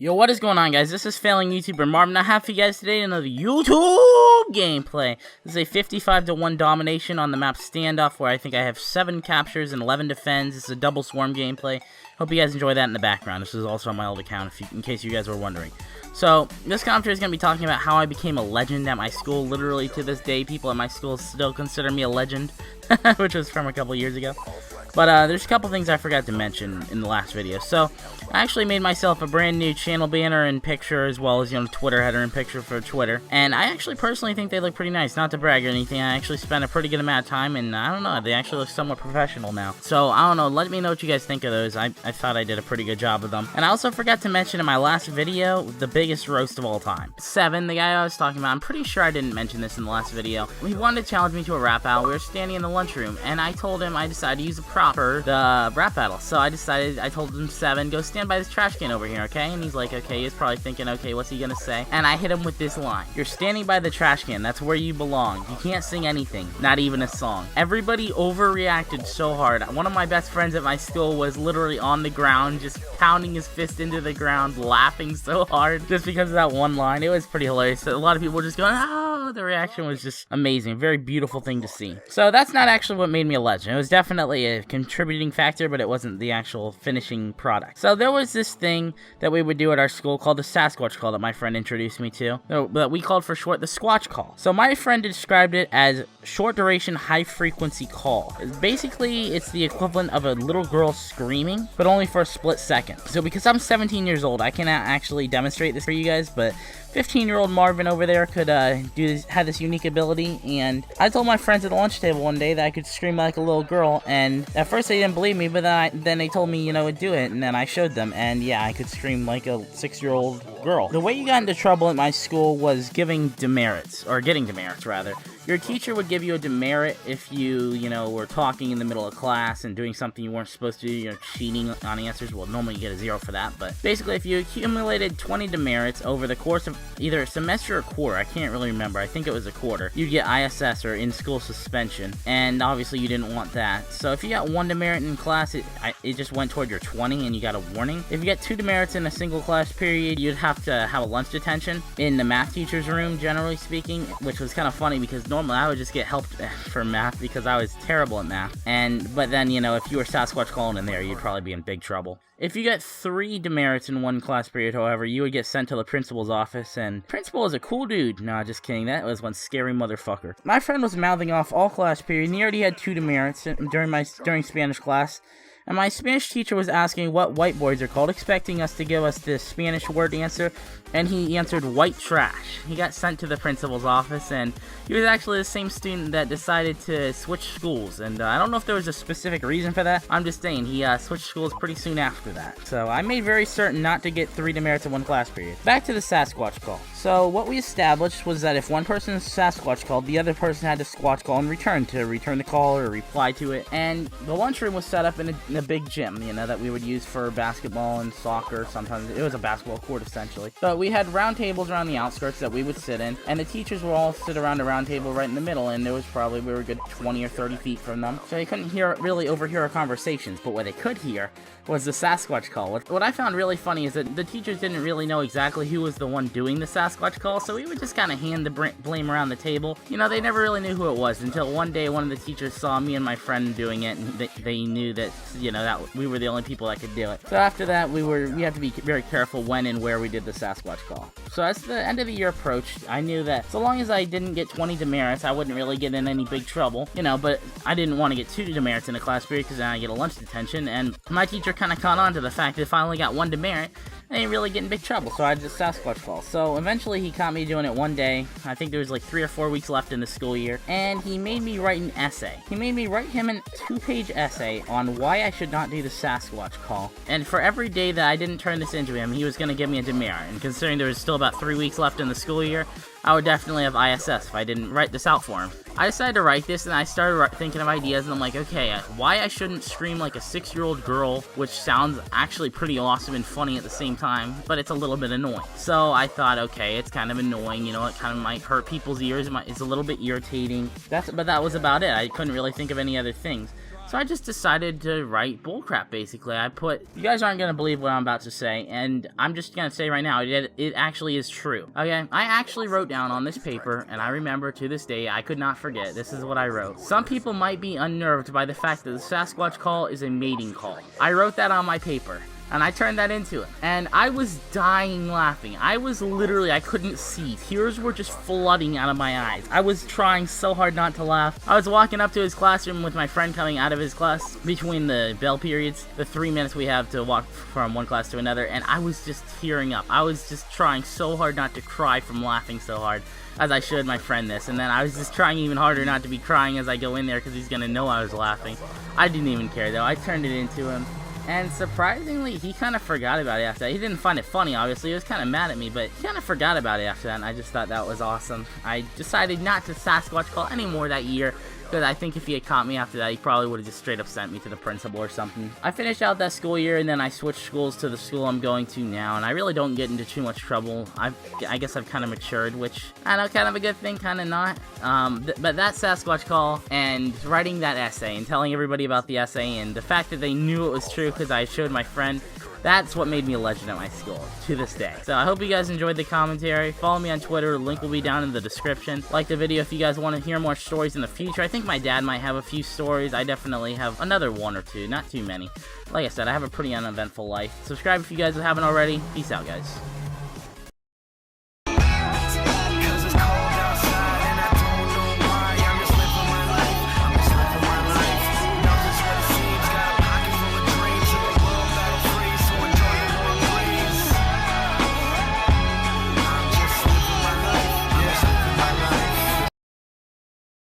Yo, what is going on, guys? This is Failing YouTuber Marvin. I have for you guys today another YouTube gameplay. This is a 55-1 domination on the map Standoff, where I think I have 7 captures and 11 defends. This is a double swarm gameplay. Hope you guys enjoy that in the background. This is also on my old account, in case you guys were wondering. So, this commentary is going to be talking about how I became a legend at my school. Literally, to this day, people at my school still consider me a legend, which was from a couple years ago. But there's a couple things I forgot to mention in the last video. So, I actually made myself a brand new channel banner and picture, as well as, Twitter header and picture for Twitter. And I actually personally think they look pretty nice. Not to brag or anything, I actually spent a pretty good amount of time, and I don't know, they actually look somewhat professional now. So, I don't know, let me know what you guys think of those. I thought I did a pretty good job of them. And I also forgot to mention in my last video, the biggest roast of all time. Seven, the guy I was talking about, I'm pretty sure I didn't mention this in the last video. He wanted to challenge me to a rap battle. We were standing in the lunchroom, and I told him I decided to use a prop for the rap battle. So I told him, Seven, go stand by this trash can over here, okay? And he's like, okay. He's probably thinking, okay, what's he gonna say? And I hit him with this line: you're standing by the trash can, that's where you belong. You can't sing anything, not even a song. Everybody overreacted so hard. One of my best friends at my school was literally on the ground, just pounding his fist into the ground, laughing so hard just because of that one line. It was pretty hilarious. A lot of people were just going, oh, the reaction was just amazing. Very beautiful thing to see. So that's not actually what made me a legend. It was definitely a contributing factor, but it wasn't the actual finishing product. So there was this thing that we would do at our school called the Sasquatch Call that my friend introduced me to, that we called for short the Squatch Call. So my friend described it as short duration, high frequency call. Basically, it's the equivalent of a little girl screaming, but only for a split second. So because I'm 17 years old, I cannot actually demonstrate this for you guys, but 15-year-old Marvin over there could had this unique ability, and I told my friends at the lunch table one day that I could scream like a little girl, and at first they didn't believe me, but then they told me, do it, and then I showed them, and yeah, I could scream like a 6-year-old girl. The way you got into trouble at my school was getting demerits, rather. Your teacher would give you a demerit if you, were talking in the middle of class and doing something you weren't supposed to do, cheating on answers. Well, normally you get a 0 for that, but basically if you accumulated 20 demerits over the course of either a semester or quarter, I can't really remember, I think it was a quarter, you'd get ISS, or in-school suspension, and obviously you didn't want that. So if you got 1 demerit in class, it just went toward your 20 and you got a warning. If you get 2 demerits in a single class period, you'd have to have a lunch detention in the math teacher's room, generally speaking, which was kind of funny because normally I would just get help for math because I was terrible at math. But then, if you were Sasquatch calling in there, you'd probably be in big trouble. If you get 3 demerits in one class period, however, you would get sent to the principal's office, and principal is a cool dude. No, just kidding, that was one scary motherfucker. My friend was mouthing off all class period, and he already had 2 demerits during Spanish class. And my Spanish teacher was asking what whiteboards are called, expecting us to give us the Spanish word answer, and he answered white trash. He got sent to the principal's office, and he was actually the same student that decided to switch schools, and I don't know if there was a specific reason for that. I'm just saying, he switched schools pretty soon after that. So I made very certain not to get 3 demerits in one class period. Back to the Sasquatch Call. So what we established was that if one person Sasquatch called, the other person had to Squatch Call and return the call or reply to it. And the lunchroom was set up in a big gym, that we would use for basketball and soccer. Sometimes it was a basketball court, essentially. But we had round tables around the outskirts that we would sit in, and the teachers would all sit around a round table right in the middle, and we were a good 20 or 30 feet from them, so they couldn't really overhear our conversations. But what they could hear was the Sasquatch Call. What I found really funny is that the teachers didn't really know exactly who was the one doing the Sasquatch Call, so we would just kind of hand the blame around the table. They never really knew who it was until one day one of the teachers saw me and my friend doing it, and they knew that, that we were the only people that could do it. So after that, we had to be very careful when and where we did the Sasquatch Call. So as the end of the year approached, I knew that so long as I didn't get 20 demerits, I wouldn't really get in any big trouble, but I didn't want to get 2 demerits in a class period because then I get a lunch detention, and my teacher kind of caught on to the fact that if I only got 1 demerit, I didn't really get in big trouble, so I did a Sasquatch Call. So eventually he caught me doing it one day. I think there was like 3 or 4 weeks left in the school year, and he made me write an essay. He made me write him a 2-page essay on why I should not do the Sasquatch Call. And for every day that I didn't turn this into him, he was going to give me a demerit. And considering there was still about 3 weeks left in the school year, I would definitely have ISS if I didn't write this out for him. I decided to write this, and I started thinking of ideas, and I'm like, okay, why I shouldn't scream like a 6-year-old girl, which sounds actually pretty awesome and funny at the same time, but it's a little bit annoying. So I thought, okay, it's kind of annoying, it kind of might hurt people's ears, it's a little bit irritating. But that was about it. I couldn't really think of any other things. So I just decided to write bullcrap, basically. You guys aren't going to believe what I'm about to say, and I'm just going to say right now, it actually is true. Okay, I actually wrote down on this paper, and I remember to this day, I could not forget, this is what I wrote. Some people might be unnerved by the fact that the Sasquatch call is a mating call. I wrote that on my paper. And I turned that into it. And I was dying laughing. I couldn't see. Tears were just flooding out of my eyes. I was trying so hard not to laugh. I was walking up to his classroom with my friend coming out of his class between the bell periods, the 3 minutes we have to walk from one class to another, and I was just tearing up. I was just trying so hard not to cry from laughing so hard as I showed my friend this, and then I was just trying even harder not to be crying as I go in there because he's gonna know I was laughing. I didn't even care though. I turned it into him. And surprisingly, he kind of forgot about it after that. He didn't find it funny, obviously. He was kind of mad at me, but he kind of forgot about it after that, and I just thought that was awesome. I decided not to Sasquatch call anymore that year, because I think if he had caught me after that, he probably would have just straight up sent me to the principal or something. I finished out that school year, and then I switched schools to the school I'm going to now, and I really don't get into too much trouble. I guess I've kind of matured, which I know, kind of a good thing, kind of not. But that Sasquatch call, and writing that essay, and telling everybody about the essay, and the fact that they knew it was true because I showed my friend, that's what made me a legend at my school, to this day. So I hope you guys enjoyed the commentary. Follow me on Twitter, the link will be down in the description. Like the video if you guys want to hear more stories in the future. I think my dad might have a few stories. I definitely have another one or two, not too many. Like I said, I have a pretty uneventful life. Subscribe if you guys haven't already. Peace out, guys.